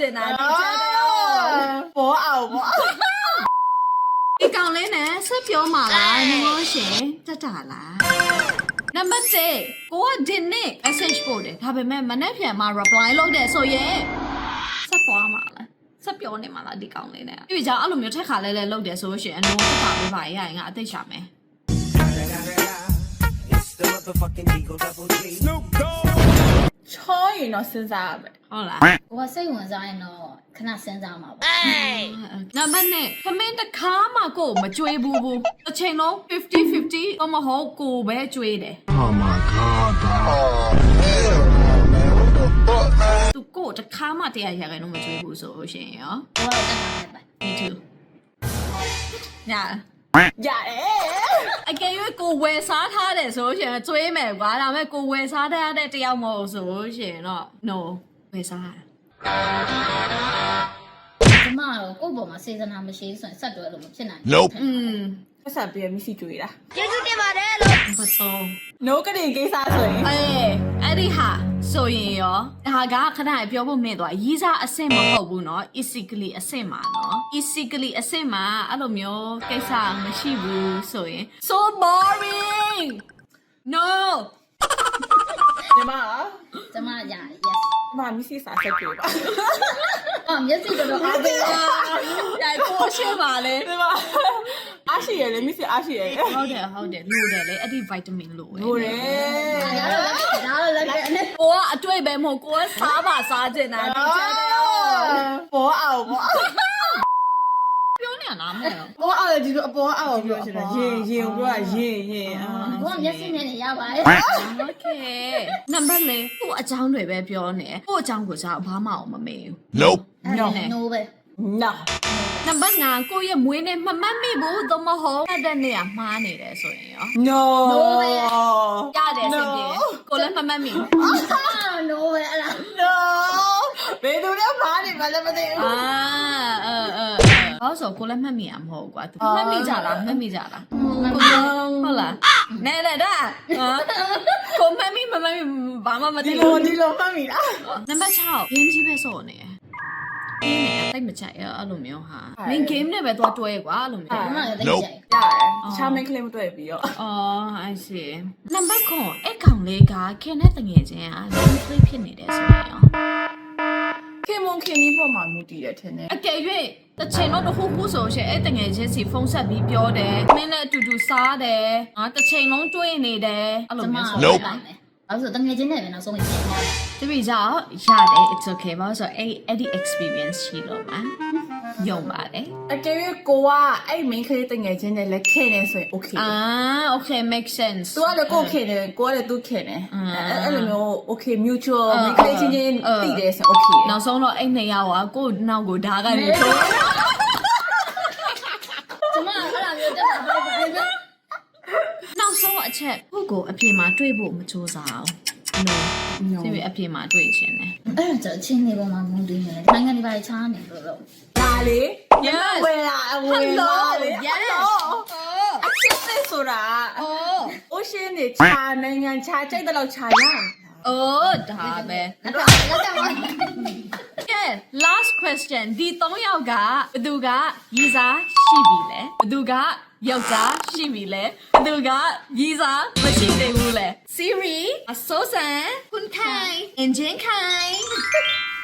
တင်တာဒီချမ်းဘောအောင်ပေါ့ဒီကောင်လေးနဲ့ဆက်ပြောမှာလားငေါရှင်တက်တာလားနံပါတ်7ကိုကဒီနေ့ message ပို့တယ်ဒါပေမဲ့မနေ့ပြန်မှာ reply လုပ်တယ်ဆိုရင်ဆက်သွားမှာလားဆက်ပြောနေမှာလားဒီကောင်လေးနဲ့ပြီးကြအဲ့လိုမျိုးထက်ခါလဲလုပ်တယ်ဆိုလို့ရှိရင်အနိုးတက်တာပဲပါရရင်ငါအသိရှာမယ်ချောရင်တော့စဉ်းစားရမယ်ဟုတ်လားကိုကစိတ်ဝင်စားရင်တော့ခဏစဉ်းစားမှာပေါ့နံပါတ်နဲ့ခမင်းတစ်ခါမှကိုမကြွေးဘူးအချိန်လုံး50-50တော့မဟုတ်ကိုပဲကြွေးတယ် Oh my god.သူကိုတစ်ခါမှတရားရခိုင်တော့မကြွေးဘူးဆိုလို့ရှိရင်ရော ကိုကတော့တက်တာပဲ Me too ရတယ်အကယ်၍ကိုဝယ်စားထားတယ်ဆိုလို့ရှိရင်ကြွေးမယ်ကွာဒါပေမဲ့ကိုဝယ်စားထားတဲ့တယောက်မဟုတ်ဆိုလို့ရှိရင်တော့ no ဝယ်စားကျမတော့ကိုယ့်ဘောမှာစေစနာမရှိဆိုရင်ဆက်တွဲလို့မဖြစ်နိုင်ဘူး Nope. ပတ်စံပြမရှိကြွေးတာ ကျေးဇူးတင်ပါတယ်လို့ဘာတော့ no ကနေကိစ္စဆိုရင်အဲ့ဒီဟာဆိုရင်ရောဒါကခဏပြောဖို့မင်းသွားရီးစားအဆင့်မဟုတ်ဘူးเนาะ easily အဆင့်မှာเนาะ easily အဆင့်မှာအဲ့လိုမျိုးကိစ္စမရှိဘူးဆိုရင် so boring no ညီမကျမရ yes မမရှိစားဆက်ကြပါ အော်မျက်စိတော့အားပေးပါ ရိုက်ကိုရှင်းပါလေ ညီမအားရှိရလေမရှိအားရှိရလေ ဟုတ်တယ်လိုတယ်လေအဲ့ဒီ vitamin လိုပဲ ဟုတ်တယ် ဒါတော့လည်းနဲ့ ကိုကအတွေ့ပဲမဟုတ်ကိုကစားပါစားကျင်တာဒီကျတဲ့ ဘောအောင်ပေါ့ ပြောနေရလားမဟုတ် ဘောအောင်လေဒီလိုအပေါ်အောင်ပြောချင်တာရင်ကိုပြောတာရင် ကိုကမျက်စိနဲ့ရပါတယ် okay နံပါတ်4ကိုအကြောင်းတွေပဲပြောနေကိုအကြောင်းကိုစားဘာမှအောင်မမေးဘူး Nope. no ပဲ no နံပါတ်5ကိုရဲ့မွေးနေ့မမှတ်မိဘူးသို့မဟုတ်အဲ့တဲ့နေရာမှားနေတယ်ဆိုရင်ရော no ရတယ်စင်ပြေကိုလည်းမမှတ်မိဘူး no ပဲအဲ့လား no ဘယ်သူလဲမားနေမှလည်းမသိဘူး ဘာလို့ကိုလည်းမှတ်မိရမဟုတ်ကွာသူမှတ်မိကြလားဟုတ်လားနဲဒါကိုမှတ်မိဘာမှမသိ ဒီ ဘူး လိုမှတ်မိလား နံပါတ်6 game ကြီးပဲစောနေအင်းနဲ့တိတ်မချိုက်အဲ့လိုမျိုးဟာမင်း game နဲ့ပဲသွားတွဲကွာအဲ့လိုမျိုး ကျမလည်းသိကြတယ် ရတယ်ချာမင်းကလေးမတွေ့ပြီးတော့ အော်အဲ့ရှိနံပါတ်9အဲ့ကောင်လေးကခင်နဲ့တငယ်ချင်းက link play ဖြစ်နေတယ်ဆိုရင်ရော ခင်မုံခင်ကြီးပေါ်မှာမူတည်တယ်ထင်တယ် အကယ်၍တစ်ချိန်တော့တခုခုဆိုရှင်အဲ့တငယ်ချင်းစီဖုန်းဆက်ပြီးပြောတယ်မင်းနဲ့အတူတူစားတယ်ငါတစ်ချိန်လုံးတွေးနေတယ်အဲ့လိုမျိုးဆို Nope အဲ့ဆိုတငယ်ချင်းနဲ့ပဲနောက်ဆုံးပြန်ပြန် တပည့်ကြောင့်ရတယ် it's okay ဘာလို့ဆိုအဲ့ဒီ experience ရှိလို့ပါယုံပါတယ် အကယ်၍ကိုကအဲ့ main ကလေးတငယ်ချင်းနဲ့လက်ခင်နေဆိုရင် okay okay make sense तू ကလည်းကိုခင်တယ်ကိုကလည်းသူခင်တယ်အဲ့လိုမျိုး okay mutual main ကလေးချင်းချင်းတည်တယ်ဆို okay နောက်ဆုံးတော့အဲ့နှစ်ယောက်ကကိုနောက်ကိုဓာတ်ကနေထိုး ကျမအဲ့လိုမျိုးတက်တာဟုတ်ပါဘူး နောက်ဆုံးအချက်ကိုကိုအပြင်မှာတွေ့ဖို့မကြိုးစားအောင် no ဒီအပြင်မှာတွေ့ချင်တယ် အဲ့ဒါအချင်းလေးပေါ်မှာမုန်းတင်းနေတယ်နိုင်ငံတွေပါချားနေလို့လို့ ဒါလေ Yes ဝယ်လာဝယ်လာလေ yes အချစ်စစ်ဆိုတာ oh အိုးရှင်းနေခြာနိုင်ငံခြာကြိုက်တဲ့လောက်ခြာရ oh ဒါပဲ လက်ကပါ Yeah last question ဒီ3ယောက်ကဘယ်သူကရီစားရှိပြီလဲဘယ်သူကယောက်ျားရှိပြီလဲဘယ်သူကရီစားမရှိသေးဘူးလဲ Siri အစိုးစံခွန်ခိုင်အင်ဂျင်ခိုင်